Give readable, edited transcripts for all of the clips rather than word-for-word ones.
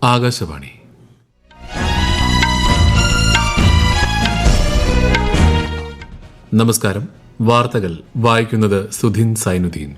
ആകാശവാണി. നമസ്കാരം. വാർത്തകൾ വായിക്കുന്നത് സുധിൻ സൈനുദ്ദീൻ.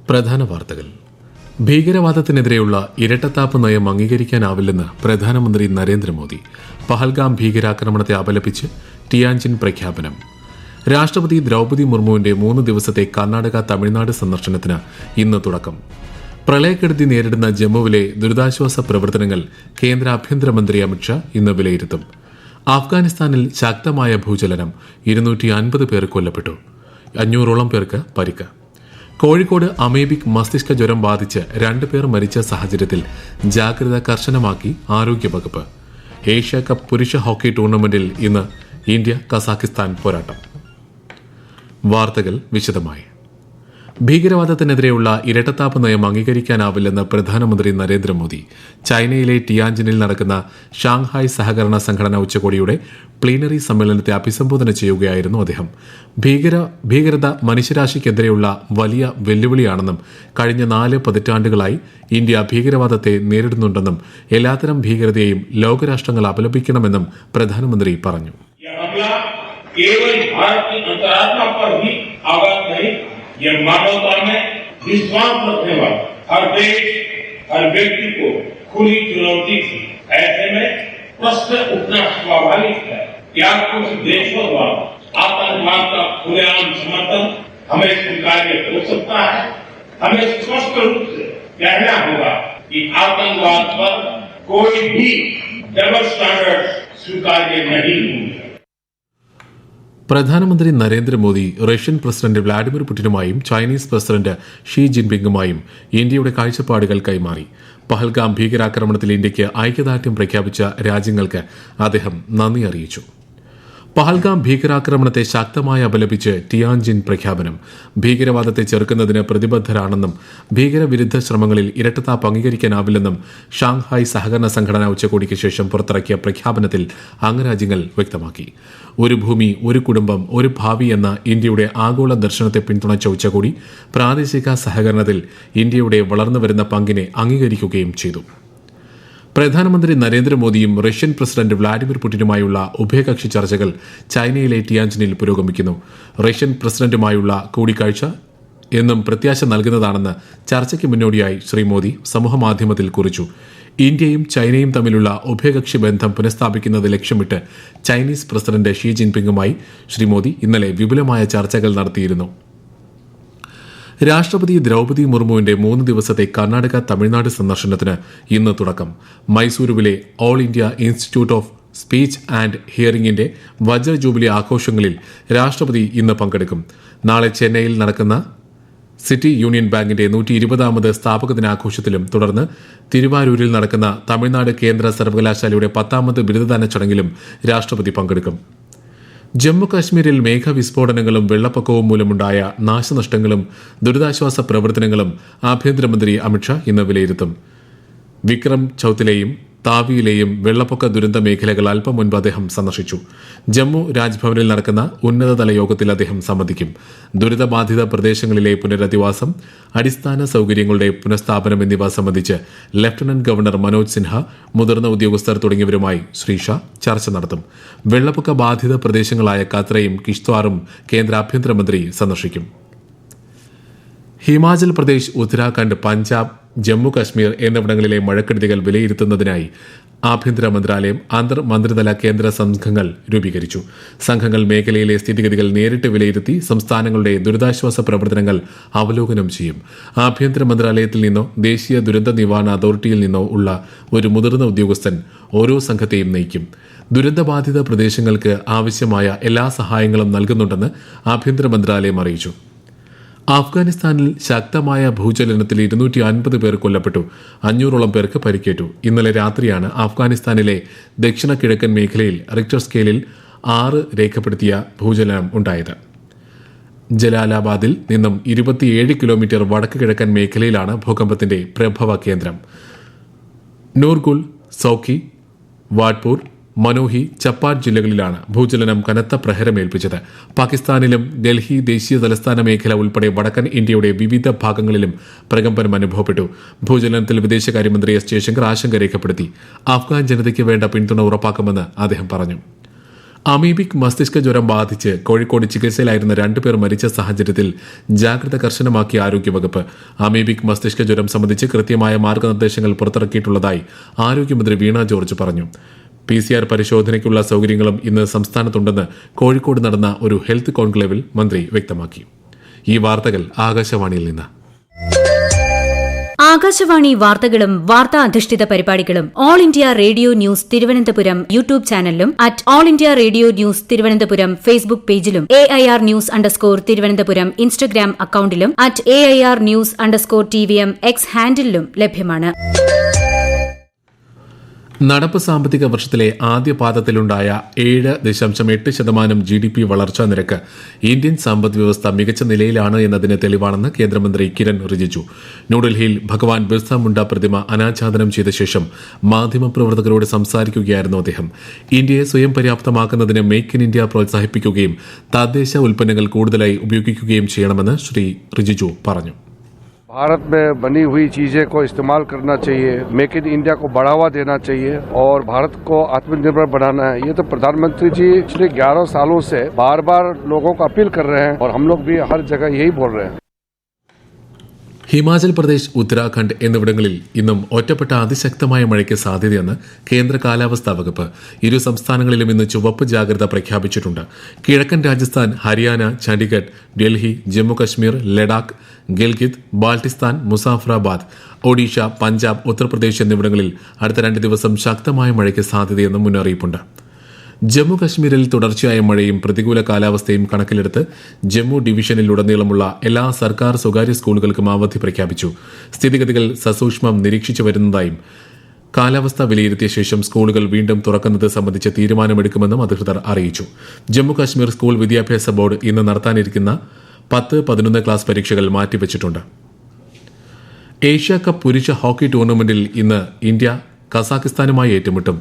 പ്രധാന വാർത്തകൾ. ഭീകരവാദത്തിനെതിരെയുള്ള ഇരട്ടത്താപ്പ് നയം അംഗീകരിക്കാനാവില്ലെന്ന് പ്രധാനമന്ത്രി നരേന്ദ്രമോദി. പഹൽഗാം ഭീകരാക്രമണത്തെ അപലപിച്ച് ടിയാൻജിൻ പ്രഖ്യാപനം. രാഷ്ട്രപതി ദ്രൌപദി മുർമുവിന്റെ 3 ദിവസത്തെ കർണാടക തമിഴ്നാട് സന്ദർശനത്തിന് ഇന്ന് തുടക്കം. പ്രളയക്കെടുതി നേരിടുന്ന ജമ്മുവിലെ ദുരിതാശ്വാസ പ്രവർത്തനങ്ങൾ കേന്ദ്ര ആഭ്യന്തരമന്ത്രി അമിത്ഷാ ഇന്ന് വിലയിരുത്തും. അഫ്ഗാനിസ്ഥാനിൽ ശക്തമായ ഭൂചലനം, 250 പേർ കൊല്ലപ്പെട്ടു, 500ഓളം പേർക്ക് പരിക്ക്. കോഴിക്കോട് അമേബിക് മസ്തിഷ്ക ജ്വരം ബാധിച്ച് 2 പേർ മരിച്ച സാഹചര്യത്തിൽ ജാഗ്രത കർശനമാക്കി ആരോഗ്യവകുപ്പ്. ഏഷ്യ കപ്പ് പുരുഷ ഹോക്കി ടൂർണമെന്റിൽ ഇന്ന് ഇന്ത്യ കസാഖിസ്ഥാൻ പോരാട്ടം. വാർത്തകൾ വിശദമായി. ഭീകരവാദത്തിനെതിരെയുള്ള ഇരട്ടത്താപ്പ് നയം അംഗീകരിക്കാനാവില്ലെന്ന് പ്രധാനമന്ത്രി നരേന്ദ്രമോദി. ചൈനയിലെ ടിയാൻജിനിൽ നടക്കുന്ന ഷാങ്ഹായ് സഹകരണ സംഘടന ഉച്ചകോടിയുടെ പ്ലീനറി സമ്മേളനത്തെ അഭിസംബോധന ചെയ്യുകയായിരുന്നു അദ്ദേഹം. ഭീകരത മനുഷ്യരാശിക്കെതിരെയുള്ള വലിയ വെല്ലുവിളിയാണെന്നും കഴിഞ്ഞ 4 പതിറ്റാണ്ടുകളായി ഇന്ത്യ ഭീകരവാദത്തെ നേരിടുന്നുണ്ടെന്നും എല്ലാത്തരം ഭീകരതയെയും ലോകരാഷ്ട്രങ്ങൾ അപലപിക്കണമെന്നും പ്രധാനമന്ത്രി പറഞ്ഞു. केवल भारत की अंतरात्मा पर ही आघात नहीं, यह मानवता में विश्वास रखने वाला हर देश, हर व्यक्ति को खुली चुनौती थी. ऐसे में प्रश्न उठना स्वाभाविक है. क्या कुछ देशों द्वारा आतंकवाद का खुलेआम समर्थन हमें स्वीकार्य हो सकता है? हमें स्पष्ट रूप से कहना होगा कि आतंकवाद पर कोई भी डबल स्टैंडर्ड स्वीकार्य नहीं होंगे. പ്രധാനമന്ത്രി നരേന്ദ്രമോദി റഷ്യൻ പ്രസിഡന്റ് വ്ളാഡിമിർ പുടിനുമായും ചൈനീസ് പ്രസിഡന്റ് ഷീ ജിൻപിങ്ങുമായും ഇന്ത്യയുടെ കാഴ്ചപ്പാടുകൾ കൈമാറി. പഹൽഗാം ഭീകരാക്രമണത്തിൽ ഇന്ത്യയ്ക്ക് ഐക്യദാർഢ്യം പ്രഖ്യാപിച്ച രാജ്യങ്ങൾക്ക് അദ്ദേഹം നന്ദി അറിയിച്ചു. പഹൽഗാം ഭീകരാക്രമണത്തെ ശക്തമായി അപലപിച്ച് ടിയാൻജിൻ പ്രഖ്യാപനം. ഭീകരവാദത്തെ ചെറുക്കുന്നതിന് പ്രതിബദ്ധരാണെന്നും ഭീകരവിരുദ്ധ ശ്രമങ്ങളിൽ ഇരട്ടത്താപ്പ് അംഗീകരിക്കാനാവില്ലെന്നും ഷാങ്ഹായ് സഹകരണ സംഘടന ഉച്ചകോടിക്ക് ശേഷം പുറത്തിറക്കിയ പ്രഖ്യാപനത്തിൽ അംഗരാജ്യങ്ങൾ വ്യക്തമാക്കി. ഒരു ഭൂമി, ഒരു കുടുംബം, ഒരു ഭാവി എന്ന ഇന്ത്യയുടെ ആഗോള ദർശനത്തെ പിന്തുണച്ച ഉച്ചകോടി പ്രാദേശിക സഹകരണത്തിൽ ഇന്ത്യയുടെ വളർന്നുവരുന്ന പങ്കിനെ അംഗീകരിക്കുകയും ചെയ്തു. പ്രധാനമന്ത്രി നരേന്ദ്രമോദിയും റഷ്യൻ പ്രസിഡന്റ് വ്ളാഡിമിർ പുടിനുമായുള്ള ഉഭയകക്ഷി ചർച്ചകൾ ചൈനയിലെ ടിയാൻജിനിൽ പുരോഗമിക്കുന്നു. റഷ്യൻ പ്രസിഡന്റുമായുള്ള കൂടിക്കാഴ്ച എന്നും പ്രത്യാശ നൽകുന്നതാണെന്ന് ചർച്ചയ്ക്ക് മുന്നോടിയായി ശ്രീ മോദി സമൂഹമാധ്യമത്തിൽ കുറിച്ചു. ഇന്ത്യയും ചൈനയും തമ്മിലുള്ള ഉഭയകക്ഷി ബന്ധം പുനഃസ്ഥാപിക്കുന്നത് ലക്ഷ്യമിട്ട് ചൈനീസ് പ്രസിഡന്റ് ഷീ ജിൻപിങ്ങുമായി ശ്രീ മോദി ഇന്നലെ വിപുലമായ ചർച്ചകൾ നടത്തിയിരുന്നു. രാഷ്ട്രപതി ദ്രൌപദി മുർമുവിന്റെ 3 ദിവസത്തെ കർണാടക തമിഴ്നാട് സന്ദർശനത്തിന് ഇന്ന് തുടക്കം. മൈസൂരുവിലെ all India institute of speech and ഹിയറിംഗിന്റെ വജ്ര ജൂബിലി ആഘോഷങ്ങളിൽ രാഷ്ട്രപതി ഇന്ന് പങ്കെടുക്കും. നാളെ ചെന്നൈയിൽ നടക്കുന്ന സിറ്റി യൂണിയൻ ബാങ്കിന്റെ 120ാമത് സ്ഥാപക ദിനാഘോഷത്തിലും തുടർന്ന് തിരുവാരൂരിൽ നടക്കുന്ന തമിഴ്നാട് കേന്ദ്ര സർവകലാശാലയുടെ 10ാമത് ബിരുദദാന ചടങ്ങിലും രാഷ്ട്രപതി പങ്കെടുക്കും. ജമ്മു കാശ്മീരിൽ മേഘവിസ്ഫോടനങ്ങളും വെള്ളപ്പൊക്കവും മൂലമുണ്ടായ നാശനഷ്ടങ്ങളും ദുരിതാശ്വാസ പ്രവർത്തനങ്ങളും ആഭ്യന്തരമന്ത്രി അമിത്ഷാ ഇന്ന് വിലയിരുത്തും. വിക്രം ചൌത്തിലെയും താവിയിലെയും വെള്ളപ്പൊക്ക ദുരന്ത മേഖലകൾ അല്പം മുൻപ് അദ്ദേഹം സന്ദർശിച്ചു. ജമ്മു രാജ്ഭവനിൽ നടക്കുന്ന ഉന്നതതല യോഗത്തിൽ അദ്ദേഹം സംബന്ധിക്കും. ദുരിതബാധിത പ്രദേശങ്ങളിലെ പുനരധിവാസം, അടിസ്ഥാന സൌകര്യങ്ങളുടെ പുനഃസ്ഥാപനം എന്നിവ സംബന്ധിച്ച് ലഫ്റ്റനന്റ് ഗവർണർ മനോജ് സിൻഹ, മുതിർന്ന ഉദ്യോഗസ്ഥർ തുടങ്ങിയവരുമായി ശ്രീ ഷാ ചർച്ച നടത്തും. വെള്ളപ്പൊക്ക ബാധിത പ്രദേശങ്ങളായ കത്രയും കിഷ്ത്വാറും കേന്ദ്ര ആഭ്യന്തരമന്ത്രി സന്ദർശിക്കും. ഹിമാചൽ പ്രദേശ്, ഉത്തരാഖണ്ഡ്, പഞ്ചാബ്, ജമ്മു കശ്മീർ എന്നിവിടങ്ങളിലെ മഴക്കെടുതികൾ വിലയിരുത്തുന്നതിനായി ആഭ്യന്തര മന്ത്രാലയം മന്ത്രിതല കേന്ദ്ര സംഘങ്ങൾ രൂപീകരിച്ചു. സംഘങ്ങൾ മേഖലയിലെ സ്ഥിതിഗതികൾ നേരിട്ട് വിലയിരുത്തി സംസ്ഥാനങ്ങളുടെ ദുരിതാശ്വാസ പ്രവർത്തനങ്ങൾ അവലോകനം ചെയ്യും. ആഭ്യന്തര മന്ത്രാലയത്തിൽ നിന്നോ ദേശീയ ദുരന്ത നിവാരണ അതോറിറ്റിയിൽ നിന്നോ ഉള്ള ഒരു മുതിർന്ന ഉദ്യോഗസ്ഥൻ ഓരോ സംഘത്തെയും നയിക്കും. ദുരന്തബാധിത പ്രദേശങ്ങൾക്ക് ആവശ്യമായ എല്ലാ സഹായങ്ങളും നൽകുന്നുണ്ടെന്ന് ആഭ്യന്തര മന്ത്രാലയം അറിയിച്ചു. അഫ്ഗാനിസ്ഥാനിൽ ശക്തമായ ഭൂചലനത്തിൽ 250 പേർ കൊല്ലപ്പെട്ടു, 500ഓളം പേർക്ക് പരിക്കേറ്റു. ഇന്നലെ രാത്രിയാണ് അഫ്ഗാനിസ്ഥാനിലെ ദക്ഷിണ കിഴക്കൻ മേഖലയിൽ റിക്ടർ സ്കെയിലിൽ 6 രേഖപ്പെടുത്തിയ ഭൂചലനം ഉണ്ടായത്. ജലാലാബാദിൽ നിന്നും 27 കിലോമീറ്റർ വടക്ക് കിഴക്കൻ മേഖലയിലാണ് ഭൂകമ്പത്തിന്റെ പ്രഭവ കേന്ദ്രം. നൂർഗുൽ, സൌക്കി, വാഡ്പൂർ, മനോഹി, ചപ്പാട്ട് ജില്ലകളിലാണ് ഭൂചലനം കനത്ത പ്രഹരമേൽപ്പിച്ചത്. പാകിസ്ഥാനിലും ഡൽഹി ദേശീയ തലസ്ഥാന മേഖല ഉൾപ്പെടെ വടക്കൻ ഇന്ത്യയുടെ വിവിധ ഭാഗങ്ങളിലും പ്രകമ്പനം അനുഭവപ്പെട്ടു. ഭൂചലനത്തിൽ വിദേശകാര്യമന്ത്രി എസ് ജയശങ്കർ ആശങ്ക രേഖപ്പെടുത്തി. അഫ്ഗാൻ ജനതയ്ക്ക് വേണ്ട പിന്തുണ ഉറപ്പാക്കുമെന്ന് അദ്ദേഹം പറഞ്ഞു. അമീബിക് മസ്തിഷ്ക ജ്വരം ബാധിച്ച് കോഴിക്കോട് ചികിത്സയിലായിരുന്ന 2 പേർ മരിച്ച സാഹചര്യത്തിൽ ജാഗ്രത കർശനമാക്കി ആരോഗ്യവകുപ്പ്. അമീബിക് മസ്തിഷ്ക ജ്വരം സംബന്ധിച്ച് കൃത്യമായ മാർഗനിർദ്ദേശങ്ങൾ പുറത്തിറക്കിയിട്ടുള്ളതായി ആരോഗ്യമന്ത്രി വീണ ജോർജ് പറഞ്ഞു. PCR പരിശോധനയ്ക്കുള്ള സൌകര്യങ്ങളും ഇന്ന് സംസ്ഥാനത്തുണ്ടെന്ന് കോഴിക്കോട് നടന്ന ഒരു ഹെൽത്ത് കോൺക്ലേവിൽ മന്ത്രി വ്യക്തമാക്കി. ഈ വാർത്തകൾ ആകാശവാണിയിൽ നിന്ന്. ആകാശവാണി വാർത്തകളും വാർത്താ അധിഷ്ഠിത പരിപാടികളും all India radio news Thiruvananthapuram YouTube ചാനലിലും at all India radio news Thiruvananthapuram Facebook പേജിലും AIR ന്യൂസ് _ ഇൻസ്റ്റഗ്രാം അക്കൌണ്ടിലും at AIR news _ TVM X ഹാൻഡിലും ലഭ്യമാണ്. നടപ്പ് സാമ്പത്തിക വർഷത്തിലെ ആദ്യ പാദത്തിലുണ്ടായ 7.8% GDP വളർച്ചാ നിരക്ക് ഇന്ത്യൻ സമ്പദ് വ്യവസ്ഥ മികച്ച നിലയിലാണ് എന്നതിന് തെളിവാണെന്ന് കേന്ദ്രമന്ത്രി കിരൺ റിജിജു. ന്യൂഡൽഹിയിൽ ഭഗവാൻ ബിർസ മുണ്ട പ്രതിമ അനാച്ഛാദനം ചെയ്ത ശേഷം മാധ്യമപ്രവർത്തകരോട് സംസാരിക്കുകയായിരുന്നു അദ്ദേഹം. ഇന്ത്യയെ സ്വയം പര്യാപ്തമാക്കുന്നതിന് മേക്ക് ഇൻ ഇന്ത്യ പ്രോത്സാഹിപ്പിക്കുകയും തദ്ദേശ ഉൽപ്പന്നങ്ങൾ കൂടുതലായി ഉപയോഗിക്കുകയും ചെയ്യണമെന്ന് ശ്രീ റിജിജു പറഞ്ഞു. भारत में बनी हुई चीजें को इस्तेमाल करना चाहिए, मेक इन इंडिया को बढ़ावा देना चाहिए और भारत को आत्मनिर्भर बनाना है. ये तो प्रधानमंत्री जी पिछले 11 सालों से बार बार लोगों को अपील कर रहे हैं और हम लोग भी हर जगह यही बोल रहे हैं. ഹിമാചൽ പ്രദേശ്, ഉത്തരാഖണ്ഡ് എന്നിവിടങ്ങളിൽ ഇന്നും ഒറ്റപ്പെട്ട അതിശക്തമായ മഴയ്ക്ക് സാധ്യതയെന്ന് കേന്ദ്ര കാലാവസ്ഥാ വകുപ്പ്. ഇരു സംസ്ഥാനങ്ങളിലും ഇന്ന് ചുവപ്പ് ജാഗ്രത പ്രഖ്യാപിച്ചിട്ടുണ്ട്. കിഴക്കൻ രാജസ്ഥാൻ, ഹരിയാന, ചണ്ഡിഗഡ്, ഡൽഹി, ജമ്മുകശ്മീർ, ലഡാക്ക്, ഗിൽഗിത്, ബാൾട്ടിസ്ഥാൻ, മുസാഫറാബാദ്, ഒഡീഷ, പഞ്ചാബ്, ഉത്തർപ്രദേശ് എന്നിവിടങ്ങളിൽ അടുത്ത 2 ദിവസം ശക്തമായ മഴയ്ക്ക് സാധ്യതയെന്നും മുന്നറിയിപ്പുണ്ട്. ജമ്മു കശ്മീരിൽ തുടർച്ചയായ മഴയും പ്രതികൂല കാലാവസ്ഥയും കണക്കിലെടുത്ത് ജമ്മു ഡിവിഷനിലുടനീളമുള്ള എല്ലാ സർക്കാർ സ്വകാര്യ സ്കൂളുകൾക്കും അവധി പ്രഖ്യാപിച്ചു. സ്ഥിതിഗതികൾ സസൂക്ഷ്മം നിരീക്ഷിച്ചു വരുന്നതായും കാലാവസ്ഥ വിലയിരുത്തിയ ശേഷം സ്കൂളുകൾ വീണ്ടും തുറക്കുന്നത് സംബന്ധിച്ച് തീരുമാനമെടുക്കുമെന്നും അധികൃതർ അറിയിച്ചു. ജമ്മു കശ്മീർ സ്കൂൾ വിദ്യാഭ്യാസ ബോർഡ് ഇന്ന് നടത്താനിരിക്കുന്ന 10-11 ക്ലാസ് പരീക്ഷകൾ മാറ്റിവച്ചിട്ടുണ്ട്. ഏഷ്യ കപ്പ് പുരുഷ ഹോക്കി ടൂർണമെന്റിൽ ഇന്ന് ഇന്ത്യ കസാഖിസ്ഥാനുമായി ഏറ്റുമുട്ടും.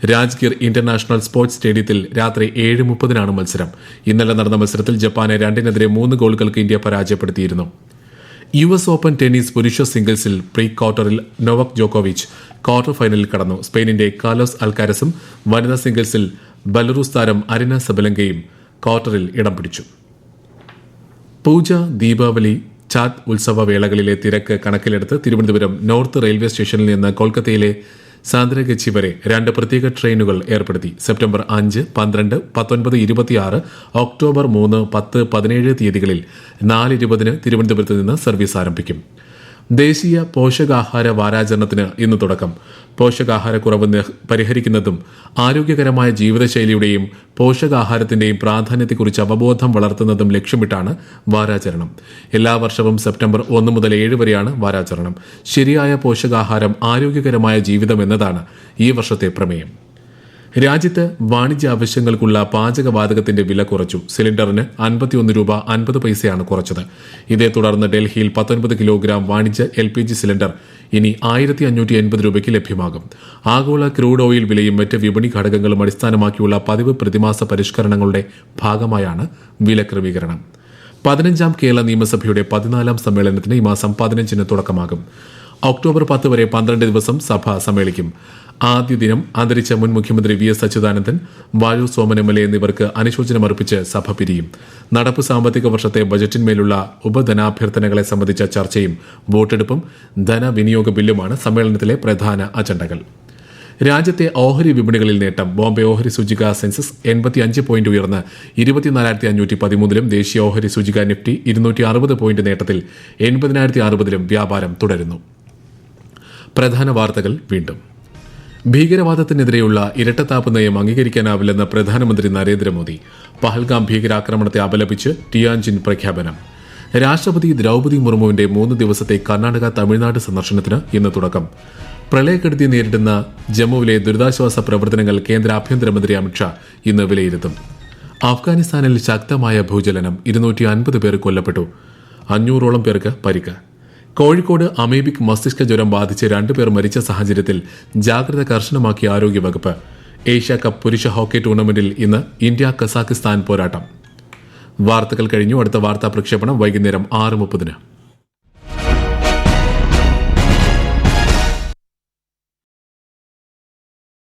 രാജ്ഗീർ ഇന്റർനാഷണൽ സ്പോർട്സ് സ്റ്റേഡിയത്തിൽ രാത്രി 7:30 മത്സരം. ഇന്നലെ നടന്ന മത്സരത്തിൽ ജപ്പാനെ 2-3 ഗോളുകൾക്ക് ഇന്ത്യ പരാജയപ്പെടുത്തിയിരുന്നു. US ഓപ്പൺ ടെന്നീസ് പുരുഷ സിംഗിൾസിൽ പ്രീ ക്വാർട്ടറിൽ നൊവാക് ജോക്കോവിച്ച് ക്വാർട്ടർ ഫൈനലിൽ കടന്നു. സ്പെയിനിന്റെ കാർലോസ് അൽക്കാരസും വനിതാ സിംഗിൾസിൽ ബെലറൂസ് താരം അരിന സബലങ്കയും ക്വാർട്ടറിൽ ഇടം പിടിച്ചു. പൂജ, ദീപാവലി, ചാത്ത് ഉത്സവ വേളകളിലെ തിരക്ക് കണക്കിലെടുത്ത് തിരുവനന്തപുരം നോർത്ത് റെയിൽവേ സ്റ്റേഷനിൽ നിന്ന് കൊൽക്കത്തയിലെ സാന്ദ്രഗച്ചി വരെ 2 പ്രത്യേക ട്രെയിനുകൾ ഏർപ്പെടുത്തി. സെപ്റ്റംബർ 5, 12, 19, 26, ഒക്ടോബർ 3, 10, 17 തീയതികളിൽ 4:20 തിരുവനന്തപുരത്ത് നിന്ന് സർവീസ് ആരംഭിക്കും. ദേശീയ പോഷകാഹാര വാരാചരണത്തിന് ഇന്ന് തുടക്കം. പോഷകാഹാരക്കുറവ് പരിഹരിക്കുന്നതും ആരോഗ്യകരമായ ജീവിതശൈലിയുടെയും പോഷകാഹാരത്തിന്റെയും പ്രാധാന്യത്തെക്കുറിച്ച് അവബോധം വളർത്തുന്നതും ലക്ഷ്യമിട്ടാണ് വാരാചരണം. എല്ലാ വർഷവും സെപ്റ്റംബർ 1 മുതൽ 7 വരെയാണ് വാരാചരണം. ശരിയായ പോഷകാഹാരം, ആരോഗ്യകരമായ ജീവിതം എന്നതാണ് ഈ വർഷത്തെ പ്രമേയം. രാജ്യത്ത് വാണിജ്യ ആവശ്യങ്ങൾക്കുള്ള പാചകവാതകത്തിന്റെ വില കുറച്ചു. സിലിണ്ടറിന് 51 രൂപ 50 പൈസയാണ് കുറച്ചത്. ഇതേ തുടർന്ന് ഡൽഹിയിൽ 19 കിലോഗ്രാം വാണിജ്യ LPG സിലിണ്ടർ ഇനി 1580 രൂപയ്ക്ക് ലഭ്യമാകും. ആഗോള ക്രൂഡ് ഓയിൽ വിലയും മറ്റ് വിപണി ഘടകങ്ങളും അടിസ്ഥാനമാക്കിയുള്ള പതിവ് പ്രതിമാസ പരിഷ്കരണങ്ങളുടെ ഭാഗമായാണ് വില ക്രമീകരണം. 15ാം കേരള നിയമസഭയുടെ 14ാം സമ്മേളനത്തിന് ഈ മാസം 15-ന് തുടക്കമാകും. ഒക്ടോബർ 10 വരെ 12 ദിവസം സഭ സമ്മേളിക്കും. ആദ്യ ദിനം അന്തരിച്ച മുൻ മുഖ്യമന്ത്രി VS അച്യുതാനന്ദൻ, വാഴൂർ സോമൻ MLA എന്നിവർക്ക് അനുശോചനമർപ്പിച്ച് സഭ പിരിയും. നടപ്പ് സാമ്പത്തിക വർഷത്തെ ബജറ്റിന്മേലുള്ള ഉപധനാഭ്യർത്ഥനകളെ സംബന്ധിച്ച ചർച്ചയും വോട്ടെടുപ്പും ധനവിനിയോഗ ബില്ലുമാണ് സമ്മേളനത്തിലെ പ്രധാന അജണ്ടകൾ. രാജ്യത്തെ ഓഹരി വിപണികളിൽ നേട്ടം. ബോംബെ ഓഹരി സൂചിക സെൻസസ് 85 പോയിന്റ് ഉയർന്ന് 24,513-ലും ദേശീയ ഓഹരി സൂചിക നിഫ്റ്റി 260 പോയിന്റ് നേട്ടത്തിൽ 80,060-ലും വ്യാപാരം തുടരുന്നു. പ്രധാന വാർത്തകൾ വീണ്ടും. ഭീകരവാദത്തിനെതിരെയുള്ള ഇരട്ടത്താപ്പ് നയം അംഗീകരിക്കാനാവില്ലെന്ന് പ്രധാനമന്ത്രി നരേന്ദ്രമോദി. പഹൽഗാം ഭീകരാക്രമണത്തെ അപലപിച്ച് ടിയാൻജിൻ പ്രഖ്യാപനം. രാഷ്ട്രപതി ദ്രൌപദി മുർമുവിന്റെ 3 ദിവസത്തെ കർണാടക, തമിഴ്നാട് സന്ദർശനത്തിന് ഇന്ന് തുടക്കം. പ്രളയക്കെടുതി നേരിടുന്ന ജമ്മുവിലെ ദുരിതാശ്വാസ പ്രവർത്തനങ്ങൾ കേന്ദ്ര ആഭ്യന്തരമന്ത്രി അമിത്ഷാ ഇന്ന് വിലയിരുത്തും. അഫ്ഗാനിസ്ഥാനിൽ ശക്തമായ ഭൂചലനം, 250 പേർ കൊല്ലപ്പെട്ടു, 500ഓളം പേർക്ക് പരിക്ക്. കോഴിക്കോട് അമീബിക് മസ്തിഷ്ക ജ്വരം ബാധിച്ച് 2 പേർ മരിച്ച സാഹചര്യത്തിൽ ജാഗ്രത കർശനമാക്കിയ ആരോഗ്യവകുപ്പ്. ഏഷ്യ കപ്പ് പുരുഷ ഹോക്കി ടൂർണമെന്റിൽ ഇന്ന് ഇന്ത്യ കസാഖിസ്ഥാൻ പോരാട്ടം. വാർത്തകൾ കഴിഞ്ഞു. അടുത്ത വാർത്താ പ്രക്ഷേപണം വൈകുന്നേരം 6:30.